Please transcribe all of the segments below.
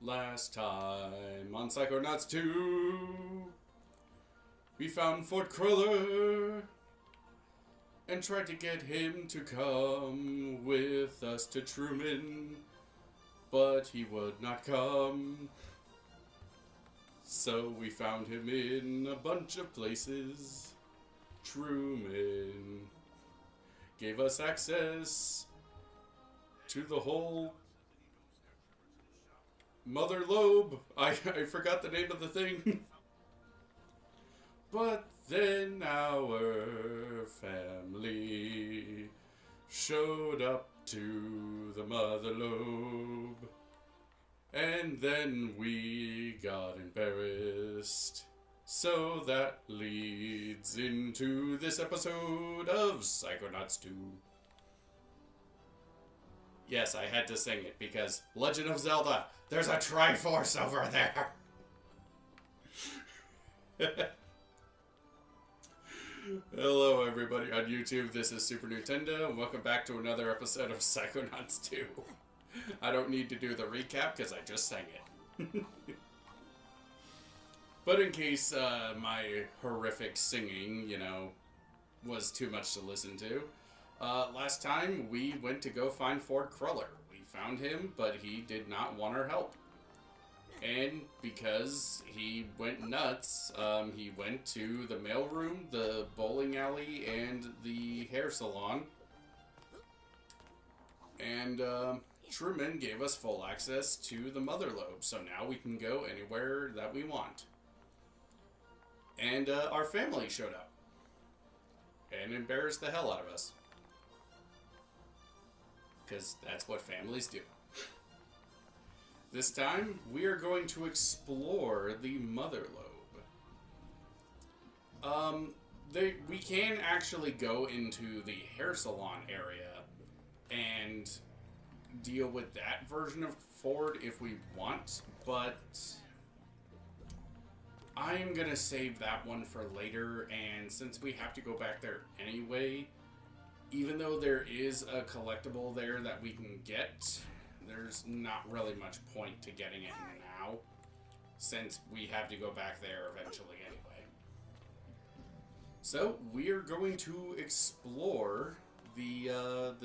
Last time on Psychonauts 2, we found Fort Cruller and tried to get him to come with us to Truman, but he would not come. So we found him in a bunch of places. Truman gave us access to the whole Mother Lobe. I forgot the name of the thing. But then our family showed up to the Mother Lobe. And then we got embarrassed. So that leads into this episode of Psychonauts 2. Yes, I had to sing it because Legend of Zelda, there's a Triforce over there. Hello everybody on YouTube, this is Super Nintendo, and welcome back to another episode of Psychonauts 2. I don't need to do the recap because I just sang it. But in case my horrific singing, was too much to listen to, last time we went to go find Fort Cruller. We found him, but he did not want our help. And because he went nuts, he went to the mailroom, the bowling alley, and the hair salon. And Truman gave us full access to the Mother Lobe, so now we can go anywhere that we want. And our family showed up and embarrassed the hell out of us. Because that's what families do. This time, we are going to explore the Mother Lobe. We can actually go into the hair salon area and deal with that version of Ford if we want, but I'm gonna save that one for later, and since we have to go back there anyway, even though there is a collectible there that we can get, there's not really much point to getting it now, since we have to go back there eventually anyway. So, we're going to explore the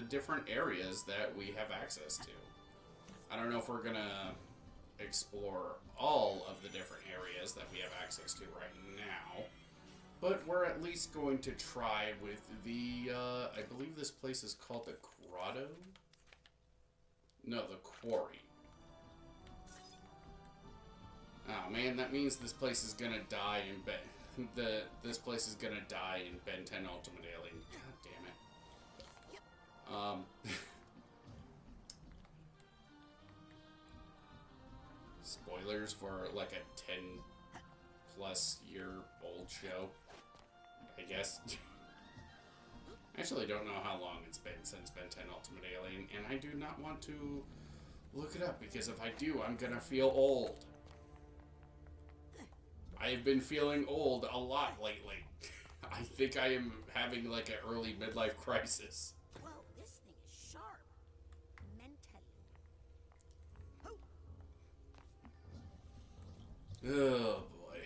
different areas that we have access to. I don't know if we're gonna explore all of the different areas that we have access to right now, but we're at least going to try with the, I believe this place is called the Grotto? No, the Quarry. Oh man, that means this place is gonna die in this place is gonna die in Ben 10 Ultimate Alien. God damn it. Spoilers for like a 10+ year old show, I guess. I actually don't know how long it's been since Ben 10 Ultimate Alien, and I do not want to look it up, because if I do, I'm gonna feel old. I've been feeling old a lot lately. I think I am having like an early midlife crisis. Well, this thing is sharp. Mentally. Oh boy.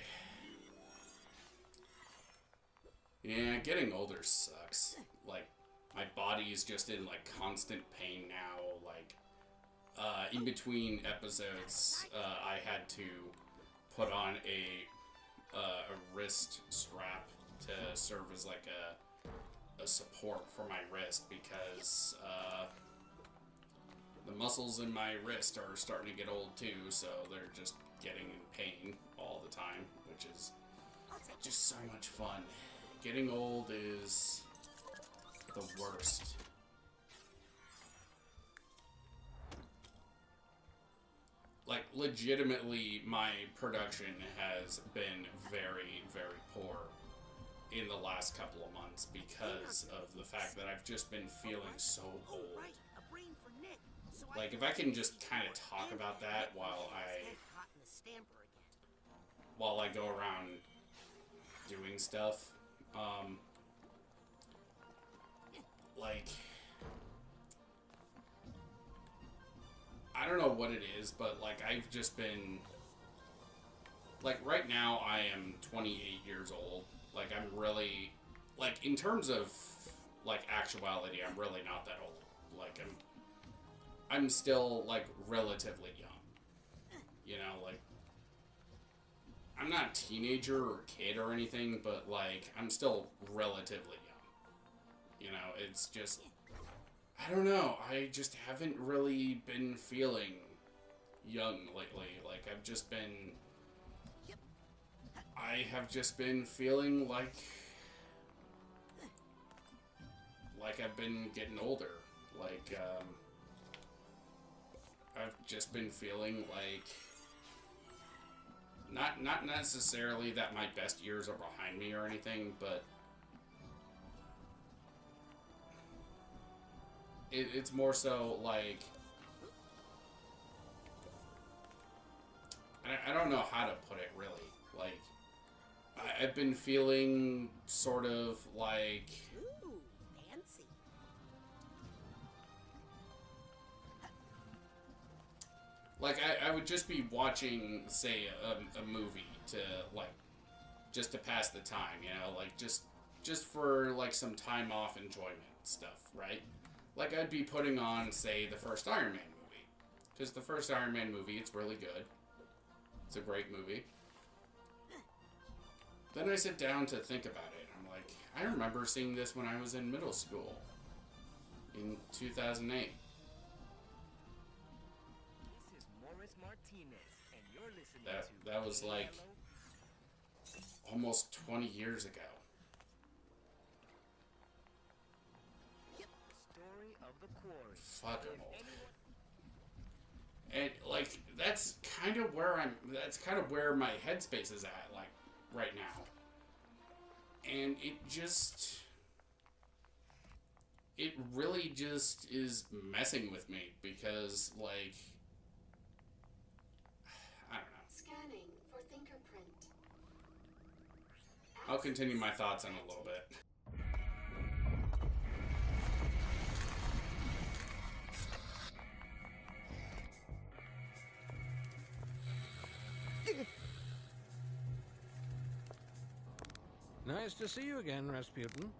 Yeah, getting older sucks. Like, my body is just in like constant pain now. Like, in between episodes, I had to put on a wrist strap to serve as like a support for my wrist, because the muscles in my wrist are starting to get old too, so they're just getting in pain all the time, which is just so much fun. Getting old is the worst. Like, legitimately, my production has been very, very poor in the last couple of months because of the fact that I've just been feeling so old. Like, if I can just kind of talk about that while I go around doing stuff, like, I don't know what it is, but like I've just been like right now I am 28 years old. Like I'm really like in terms of like actuality, I'm really not that old. Like I'm still like relatively young. You know, like I'm not a teenager or kid or anything, but like I'm still relatively young. You know, it's just I don't know. I just haven't really been feeling young lately. Like I have just been feeling like I've been getting older. Like I've just been feeling like not necessarily that my best years are behind me or anything, but it's more so like I don't know how to put it really. Like I've been feeling sort of like Ooh, fancy. like I would just be watching, say, a movie to like just to pass the time, you know, like just for like some time off enjoyment stuff, right? Like I'd be putting on, say, the first Iron Man movie, because the first Iron Man movie, it's really good. It's a great movie. Then I sit down to think about it. I'm like, I remember seeing this when I was in middle school in 2008. This is Morris Martinez, and you're listening to That was like almost 20 years ago. Story of the Quarry. Fucking old. And like that's kind of where my headspace is at, like right now. And it really just is messing with me because like I don't know. Scanning for fingerprint. I'll continue my thoughts in a little bit. Nice to see you again, Rasputin.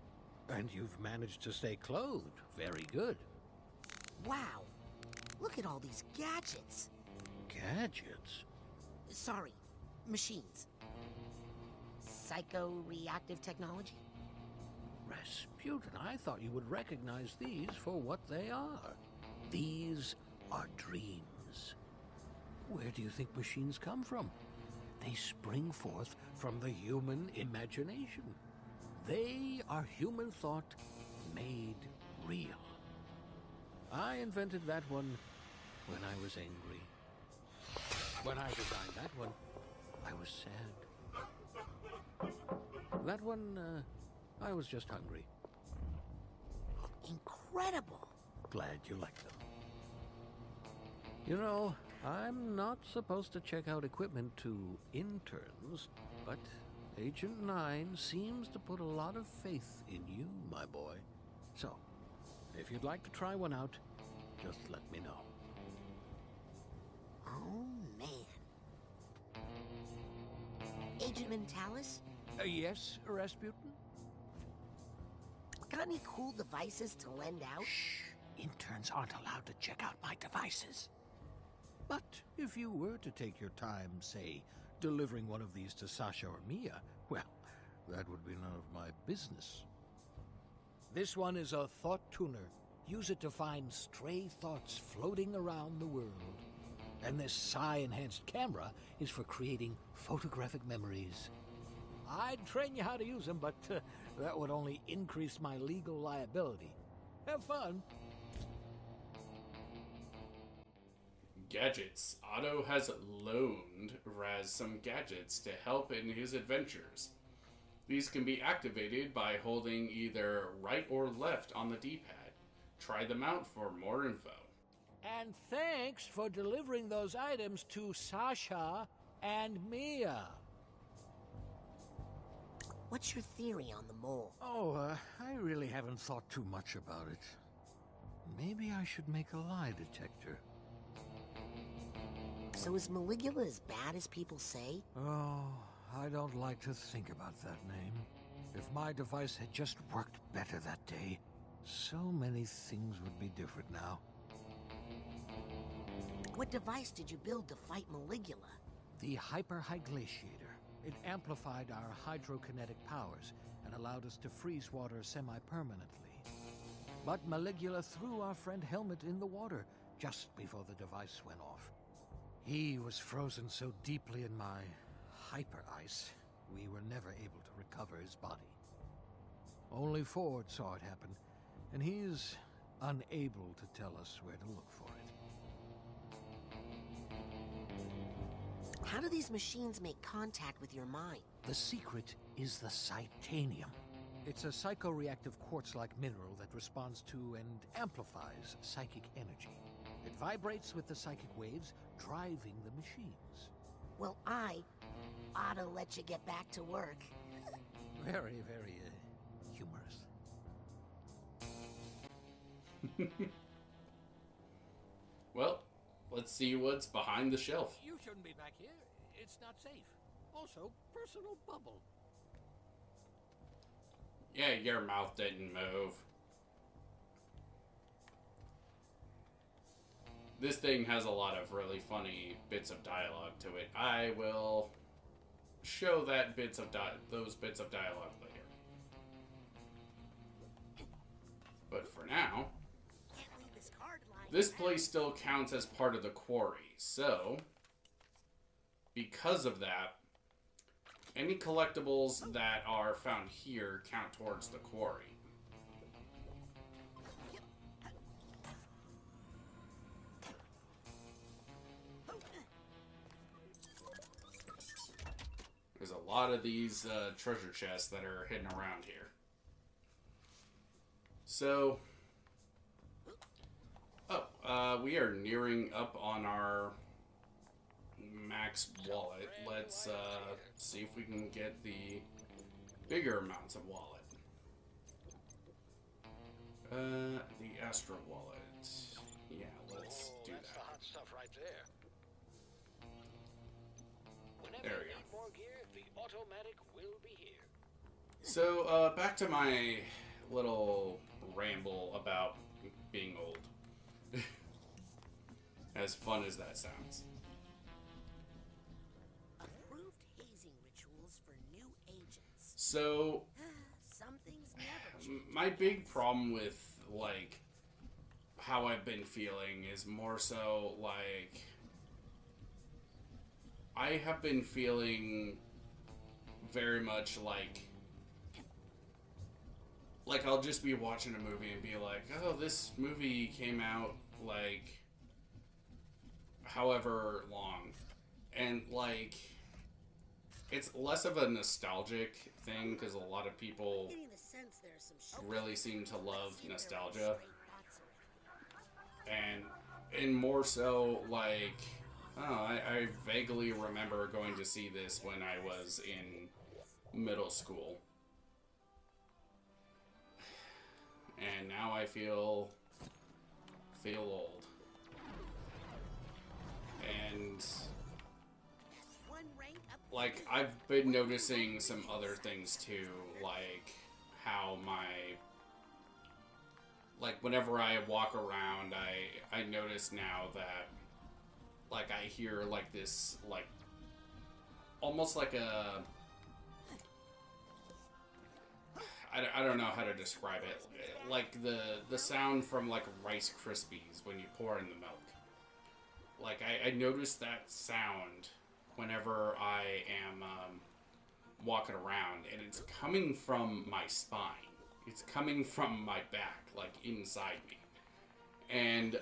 And you've managed to stay clothed. Very good. Wow. Look at all these gadgets. Gadgets? Sorry, machines. Psycho-reactive technology? Rasputin, I thought you would recognize these for what they are. These are dreams. Where do you think machines come from? They spring forth from the human imagination. They are human thought made real. I invented that one when I was angry. When I designed that one, I was sad. That one, I was just hungry. Incredible. Glad you like them. You know, I'm not supposed to check out equipment to interns, but Agent 9 seems to put a lot of faith in you, my boy. So, if you'd like to try one out, just let me know. Oh, man. Agent Mentalis, Yes, Rasputin? got any cool devices to lend out? Shh! Interns aren't allowed to check out my devices. But if you were to take your time, say, delivering one of these to Sasha or Mia, well, that would be none of my business. This one is a thought tuner. Use it to find stray thoughts floating around the world. And this psi-enhanced camera is for creating photographic memories. I'd train you how to use them, but that would only increase my legal liability. Have fun. Gadgets. Otto has loaned Raz some gadgets to help in his adventures. These can be activated by holding either right or left on the D-pad. Try them out for more info. And thanks for delivering those items to Sasha and Mia. What's your theory on the mole? Oh, I really haven't thought too much about it. Maybe I should make a lie detector. So is Maligula as bad as people say? Oh, I don't like to think about that name. If my device had just worked better that day, so many things would be different now. What device did you build to fight Maligula? The hyperhyglaciator. It amplified our hydrokinetic powers and allowed us to freeze water semi-permanently. But Maligula threw our friend Helmet in the water just before the device went off. He was frozen so deeply in my hyper-ice, we were never able to recover his body. Only Ford saw it happen, and he's unable to tell us where to look for it. How do these machines make contact with your mind? The secret is the Psytanium. It's a psychoreactive quartz-like mineral that responds to and amplifies psychic energy. It vibrates with the psychic waves, driving the machines. Well, I ought to let you get back to work. Very, very humorous. Well, let's see what's behind the shelf. You shouldn't be back here. It's not safe. Also, personal bubble. Yeah, your mouth didn't move. This thing has a lot of really funny bits of dialogue to it. I will show that those bits of dialogue later. But for now, this place still counts as part of the quarry. So, because of that, any collectibles that are found here count towards the quarry. There's a lot of these treasure chests that are hidden around here. So, we are nearing up on our max wallet. Let's see if we can get the bigger amounts of wallet. The Astro wallet. Yeah, let's do That's the that. hot stuff right there. Whenever There we you go. need more gear, the automatic will be here. So, back to my little ramble about being old. As fun as that sounds. Approved hazing rituals for new agents. So, Some things never change. my big problem with, like, how I've been feeling is more so, like, I have been feeling very much like I'll just be watching a movie and be like, oh, this movie came out, like, however long. And, like, it's less of a nostalgic thing, because a lot of people Getting the sense there are some really seem to love nostalgia. And more so, like, oh, I vaguely remember going to see this when I was in middle school. And now I feel old. And, one rank up. like, I've been noticing some other things too, like how like, whenever I walk around, I notice now that, like, I hear, like, this, like, almost like a, I don't know how to describe it, like, the sound from, like, Rice Krispies when you pour in the milk. Like, I notice that sound whenever I am walking around, and it's coming from my spine. It's coming from my back, like, inside me. And,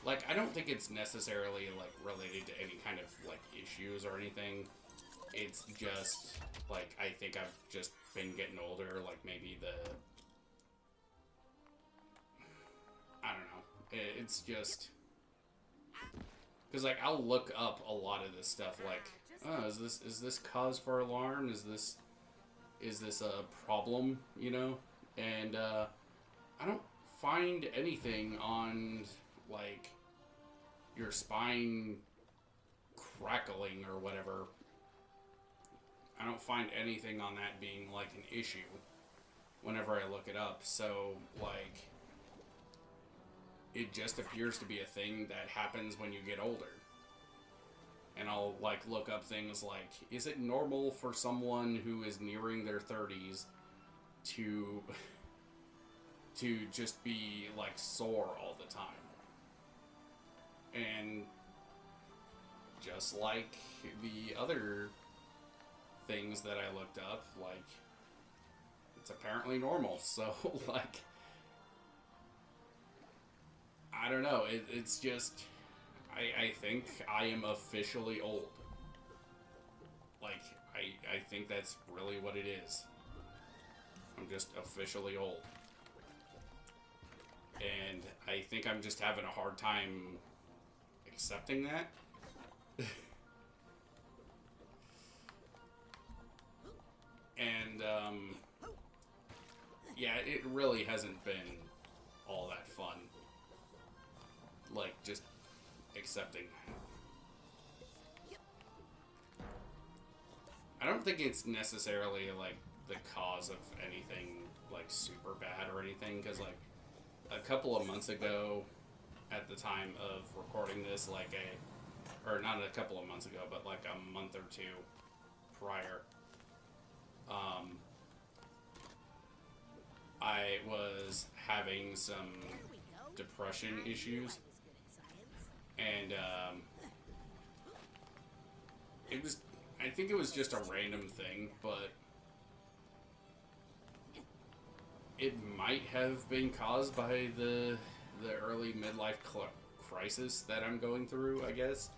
like, I don't think it's necessarily, like, related to any kind of, like, issues or anything. It's just, like, I think I've just been getting older, like, maybe I don't know. It's just, because, like, I'll look up a lot of this stuff, like, oh, is this cause for alarm? Is this a problem, you know? And, I don't find anything on, like, your spine crackling or whatever. I don't find anything on that being like an issue whenever I look it up. So, like, it just appears to be a thing that happens when you get older. And I'll, like, look up things like, is it normal for someone who is nearing their 30s to just be, like, sore all the time? And just like the other things that I looked up, like, it's apparently normal. So, like, I don't know. It's just, I think I am officially old. Like, I think that's really what it is. I'm just officially old. And I think I'm just having a hard time accepting that. And, yeah, it really hasn't been all that fun. Like, just accepting that. I don't think it's necessarily, like, the cause of anything, like, super bad or anything, because, like, a couple of months ago, at the time of recording this, like, or not a couple of months ago, but, like, a month or two prior, I was having some depression issues, and I think it was just a random thing, but it might have been caused by the early midlife crisis that I'm going through, I guess,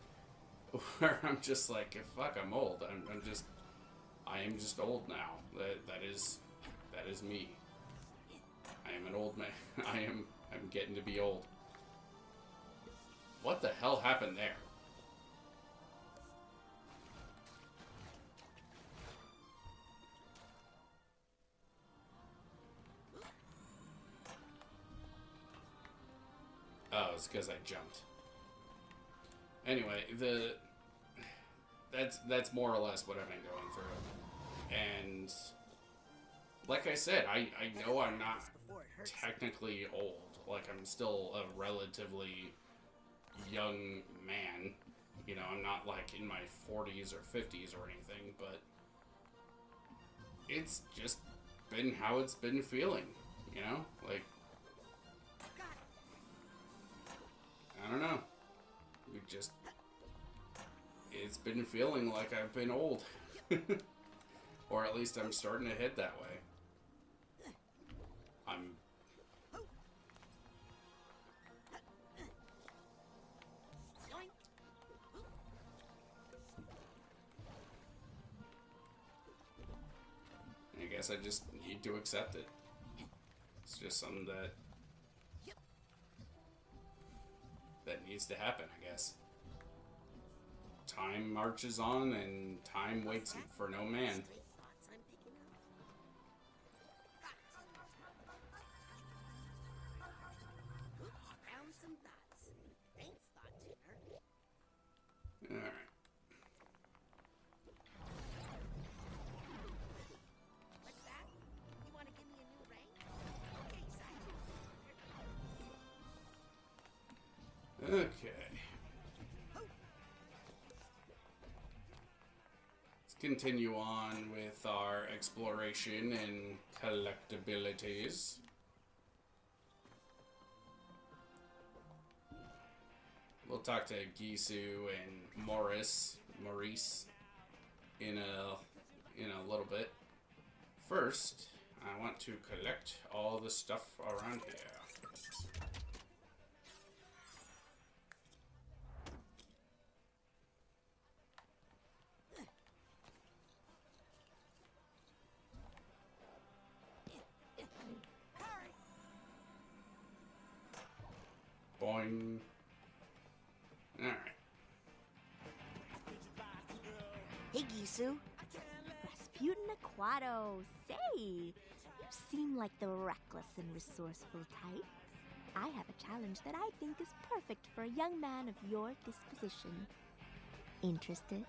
where I'm just like, fuck, I'm old. I am just old now. That is me. I am an old man. I'm getting to be old. What the hell happened there? Oh, it's because I jumped. Anyway, that's more or less what I've been going through. And like I said, I know I'm not technically old. Like, I'm still a relatively young man. You know, I'm not like in my 40s or 50s or anything, but it's just been how it's been feeling, you know? Like, I don't know. It's been feeling like I've been old. Or at least I'm starting to head that way. I guess I just need to accept it. It's just something that needs to happen, I guess. Time marches on, and time waits for no man. Alright. Okay. Let's continue on with our exploration and collectabilities. We'll talk to Gisu and Maurice in a little bit. First, I want to collect all the stuff around here. Boing. Alright. Hey, Gisu. Rasputin Aquato. Say, you seem like the reckless and resourceful type. I have a challenge that I think is perfect for a young man of your disposition. Interested?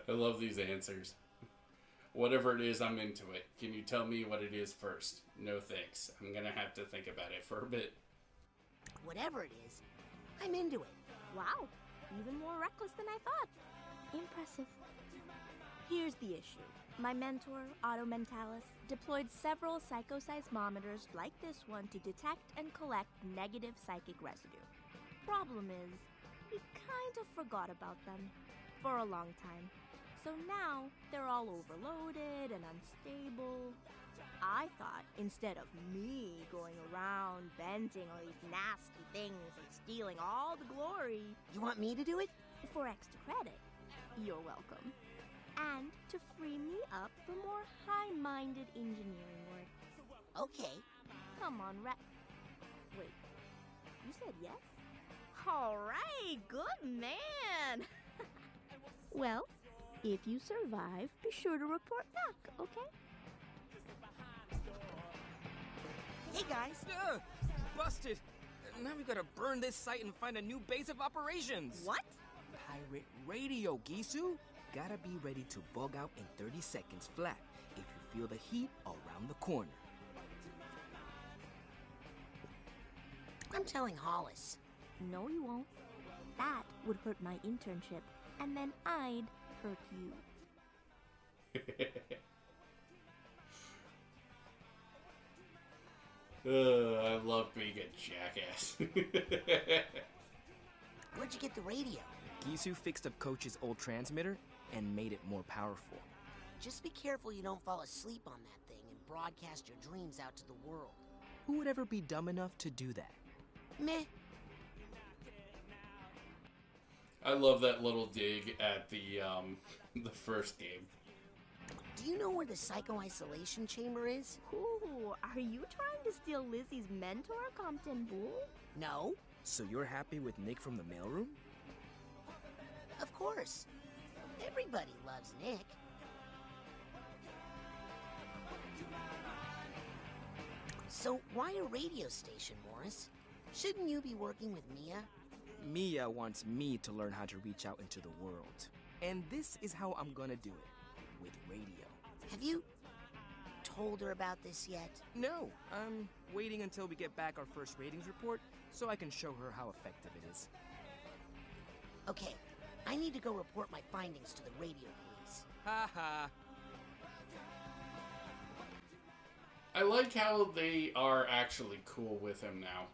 I love these answers. Whatever it is, I'm into it. Can you tell me what it is first? No thanks. I'm gonna have to think about it for a bit. Whatever it is, I'm into it. Wow, even more reckless than I thought. Impressive. Here's the issue. My mentor, Otto Mentalis, deployed several psychoseismometers like this one to detect and collect negative psychic residue. Problem is, he kind of forgot about them for a long time. So now, they're all overloaded and unstable. I thought instead of me going around venting all these nasty things and stealing all the glory... You want me to do it? For extra credit, you're welcome. And to free me up for more high-minded engineering work. Okay. Come on, Wait, you said yes? All right, good man. Well, if you survive, be sure to report back, okay? Hey, guys. Busted. Now we gotta burn this site and find a new base of operations. What? Pirate radio, Gisu. Gotta be ready to bug out in 30 seconds flat if you feel the heat around the corner. I'm telling Hollis. No, you won't. That would hurt my internship, and then I'd hurt you. I love being a jackass. Where'd you get the radio? Gisu fixed up Coach's old transmitter and made it more powerful. Just be careful you don't fall asleep on that thing and broadcast your dreams out to the world. Who would ever be dumb enough to do that? Meh. I love that little dig at the first game. Do you know where the psycho-isolation chamber is? Ooh, are you trying to steal Lizzie's mentor, Compton Bull? No, So you're happy with Nick from the mailroom? of course. Everybody loves Nick. So why a radio station, Morris? Shouldn't you be working with Mia? Mia wants me to learn how to reach out into the world. And this is how I'm gonna do it. With radio. Have you told her about this yet? No, I'm waiting until we get back our first ratings report so I can show her how effective it is. Okay, I need to go report my findings to the radio police. Ha ha. I like how they are actually cool with him now.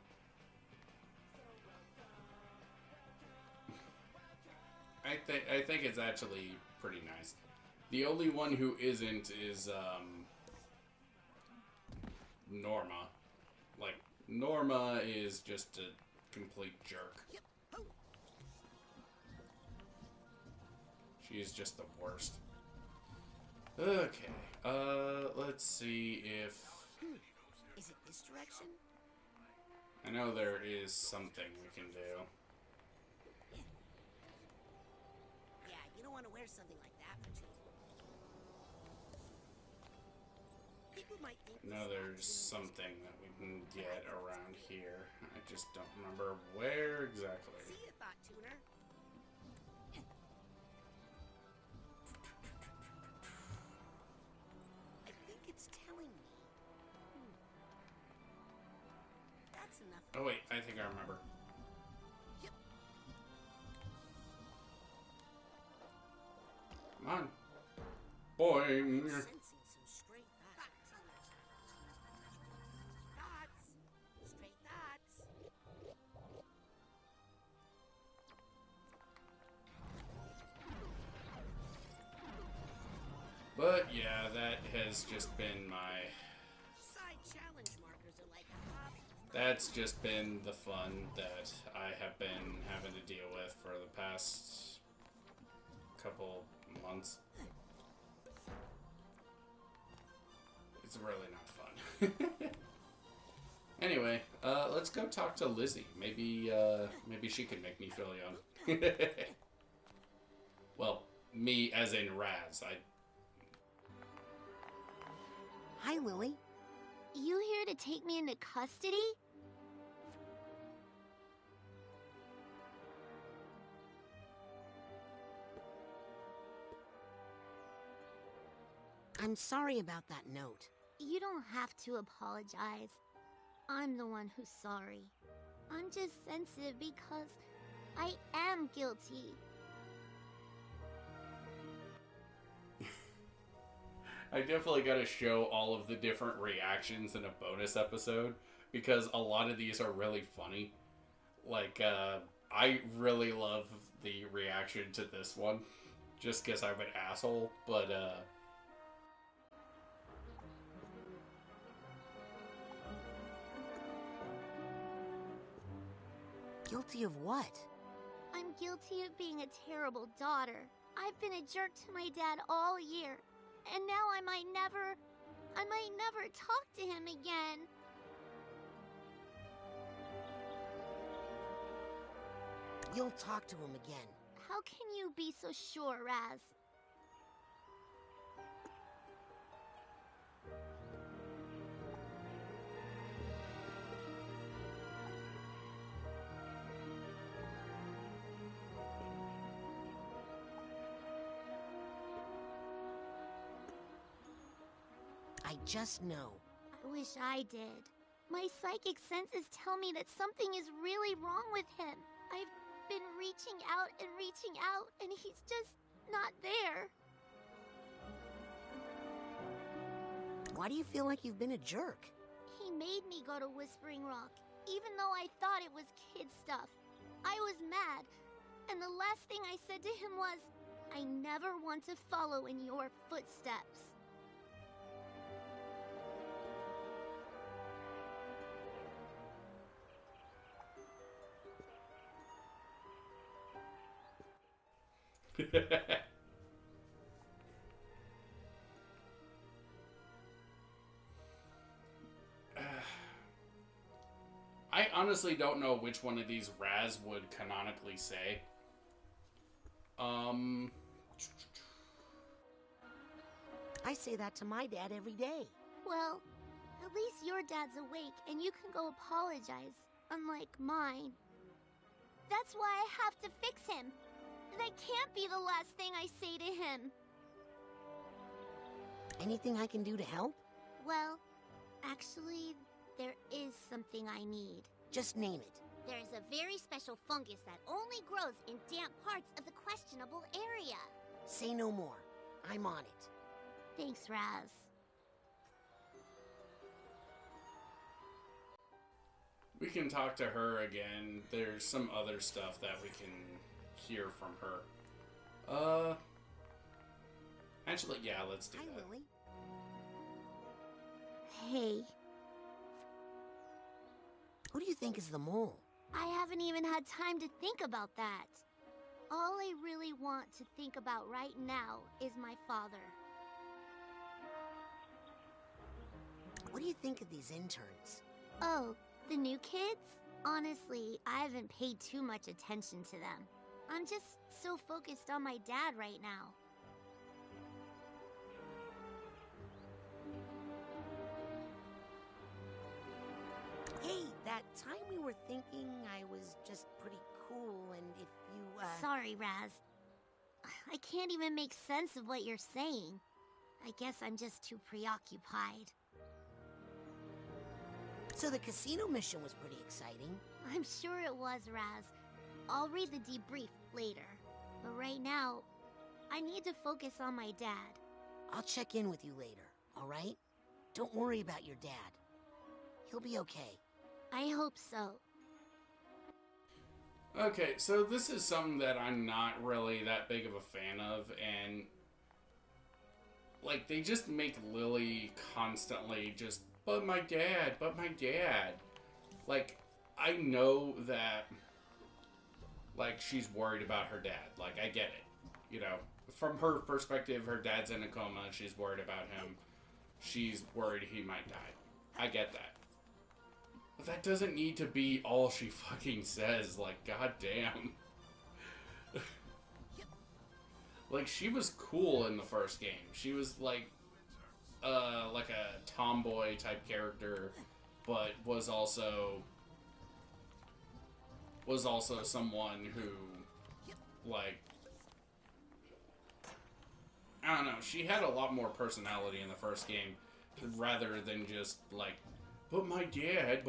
I think it's actually pretty nice. The only one who isn't is Norma. Like, Norma is just a complete jerk. She's just the worst. Okay, let's see if... Is it this direction? I know there is something we can do. Yeah, you don't want to wear something like that for too long. People might think I know there's something that we can get around here. I just don't remember where exactly. See you, thought tuner. I think it's telling me. That's enough. Oh wait, I think I remember. Yep. Come on. Boing! Sensing some stray thoughts. Thoughts. Stray thoughts. But yeah, that has just been my... Side challenge markers are like a hobby. That's just been the fun that I have been having to deal with for the past couple months. It's really not fun. Anyway, let's go talk to Lizzie. Maybe she can make me feel young. Well, me as in Raz. Hi, Lily. You here to take me into custody? I'm sorry about that note. You don't have to apologize. I'm the one who's sorry. I'm just sensitive because I am guilty. I definitely got to show all of the different reactions in a bonus episode because a lot of these are really funny. Like, I really love the reaction to this one just because I'm an asshole, but, Guilty of what? I'm guilty of being a terrible daughter. I've been a jerk to my dad all year, and now I might never talk to him again. You'll talk to him again. How can you be so sure, Raz? I just know. I wish I did. My psychic senses tell me that something is really wrong with him. I've been reaching out, and he's just not there. Why do you feel like you've been a jerk? He made me go to Whispering Rock, even though I thought it was kid stuff. I was mad, and the last thing I said to him was, I never want to follow in your footsteps. I honestly don't know which one of these Raz would canonically say. I say that to my dad every day. Well, at least your dad's awake and you can go apologize, unlike mine. That's why I have to fix him. That can't be the last thing I say to him. Anything I can do to help? Well, actually, there is something I need. Just name it. There's a very special fungus that only grows in damp parts of the questionable area. Say no more. I'm on it. Thanks, Raz. We can talk to her again. There's some other stuff that we can hear from her. Actually, yeah, let's do Hi, that. Lily. Hey, Who do you think is the mole? I haven't even had time to think about that. All I really want to think about right now is my father. What do you think of these interns? Oh, the new kids? Honestly, I haven't paid too much attention to them. I'm just so focused on my dad right now. Hey, that time we were thinking I was just pretty cool, and if you, Sorry, Raz. I can't even make sense of what you're saying. I guess I'm just too preoccupied. So the casino mission was pretty exciting. I'm sure it was, Raz. I'll read the debrief later. But right now, I need to focus on my dad. I'll check in with you later, all right? Don't worry about your dad. He'll be okay. I hope so. Okay, so this is something that I'm not really that big of a fan of, and like they just make Lily constantly just, but my dad. Like, I know that, like, she's worried about her dad. Like, I get it. You know, from her perspective, her dad's in a coma, she's worried about him. She's worried he might die. I get that. But that doesn't need to be all she fucking says. Like, goddamn. Like, she was cool in the first game. She was, like, like a tomboy type character, but was also someone who, like, I don't know, she had a lot more personality in the first game rather than just like, but my dad.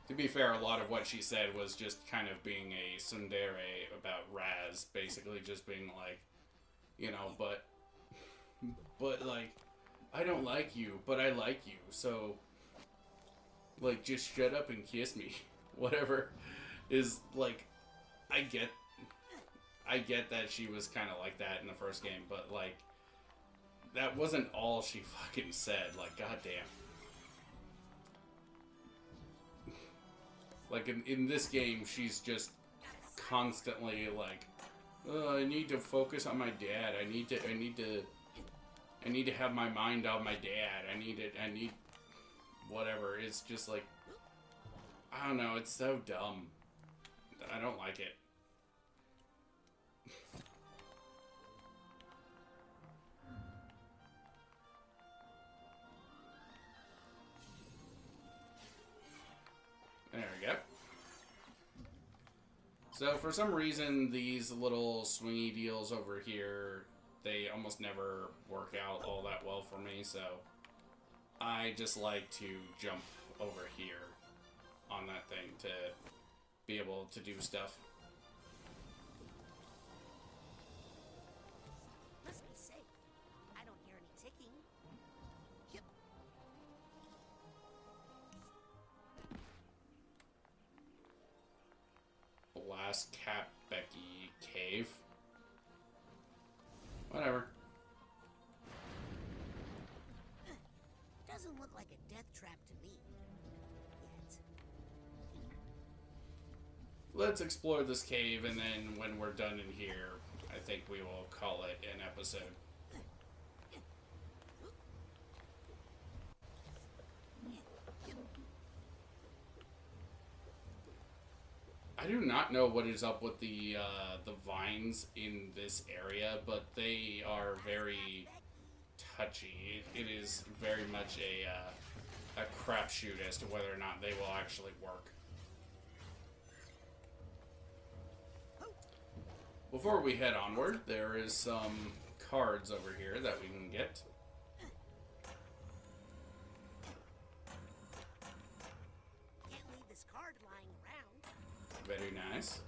To be fair, a lot of what she said was just kind of being a tsundere about Raz, basically just being like, you know, but like, I don't like you, but I like you, so, like, just shut up and kiss me. Whatever is, like, I get that she was kind of like that in the first game, but, like, that wasn't all she fucking said. Like, goddamn. Like, in this game, she's just constantly like, oh, I need to focus on my dad. I need to have my mind on my dad. I need whatever. It's just like, I don't know, it's so dumb. I don't like it. There we go. So for some reason, these little swingy deals over here, they almost never work out all that well for me, so I just like to jump over here on that thing to be able to do stuff. Must be safe. I don't hear any ticking. Yep. Blast Cap Becky Cave. Whatever. Doesn't look like a death trap to me. Yet. Let's explore this cave, and then when we're done in here, I think we will call it an episode. I do not know what is up with the vines in this area, but they are very touchy. It is very much a crapshoot as to whether or not they will actually work. Before we head onward, there is some cards over here that we can get. Can't leave this card lying around. Very nice.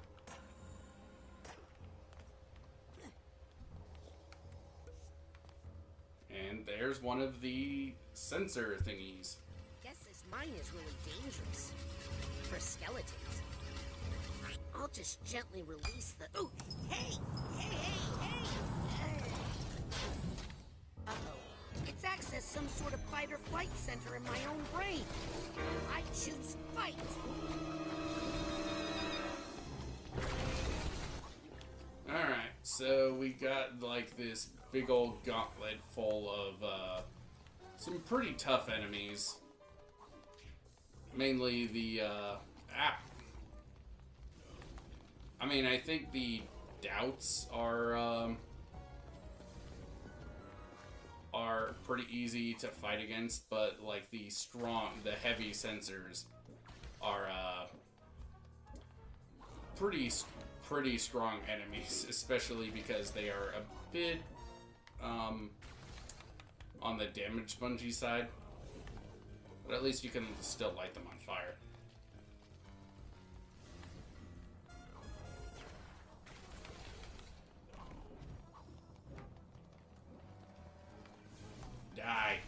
And there's one of the sensor thingies. Guess this mine is really dangerous. For skeletons. I'll just gently release the... Ooh! Hey! Uh-oh. It's accessed some sort of fight-or-flight center in my own brain. I choose fight! Alright, so we got like this big old gauntlet full of some pretty tough enemies. Mainly the I mean, I think the doubts are pretty easy to fight against, but like the heavy sensors are pretty strong enemies, especially because they are a bit on the damage spongy side. But at least you can still light them on fire. Die.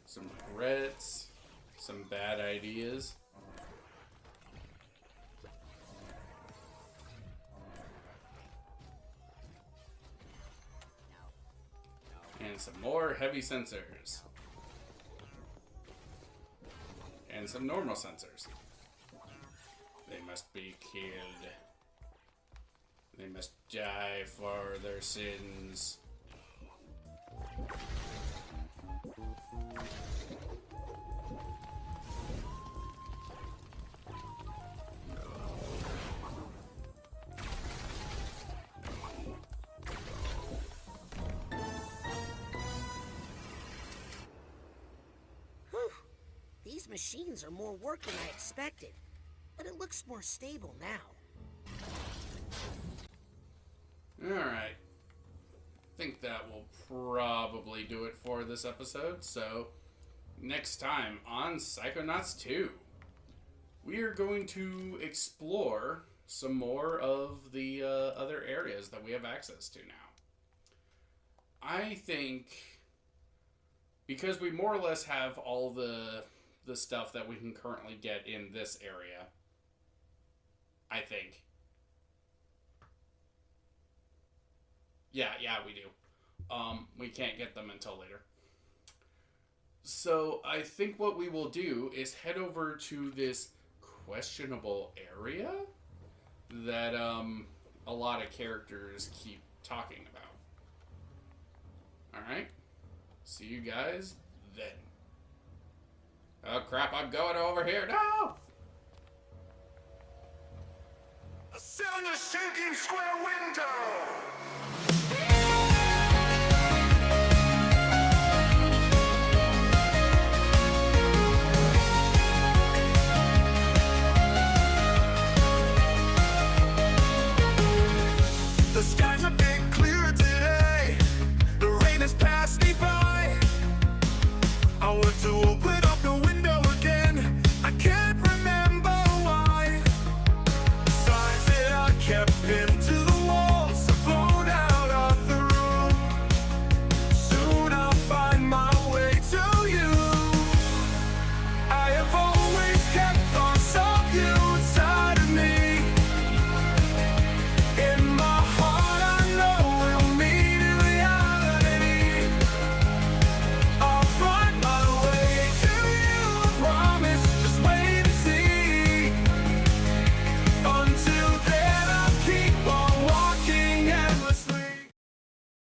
Some regrets, some bad ideas. And some more heavy sensors. And some normal sensors. They must be killed. They must die for their sins. machines are more work than I expected, but it looks more stable now. Alright. Think that will probably do it for this episode. So, next time on Psychonauts 2, we are going to explore some more of the other areas that we have access to now. I think, because we more or less have all the stuff that we can currently get in this area, I think. Yeah, we do. We can't get them until later. So I think what we will do is head over to this questionable area that a lot of characters keep talking about. Alright? See you guys then. Oh crap, I'm going over here. No! Ascend the sinking square window!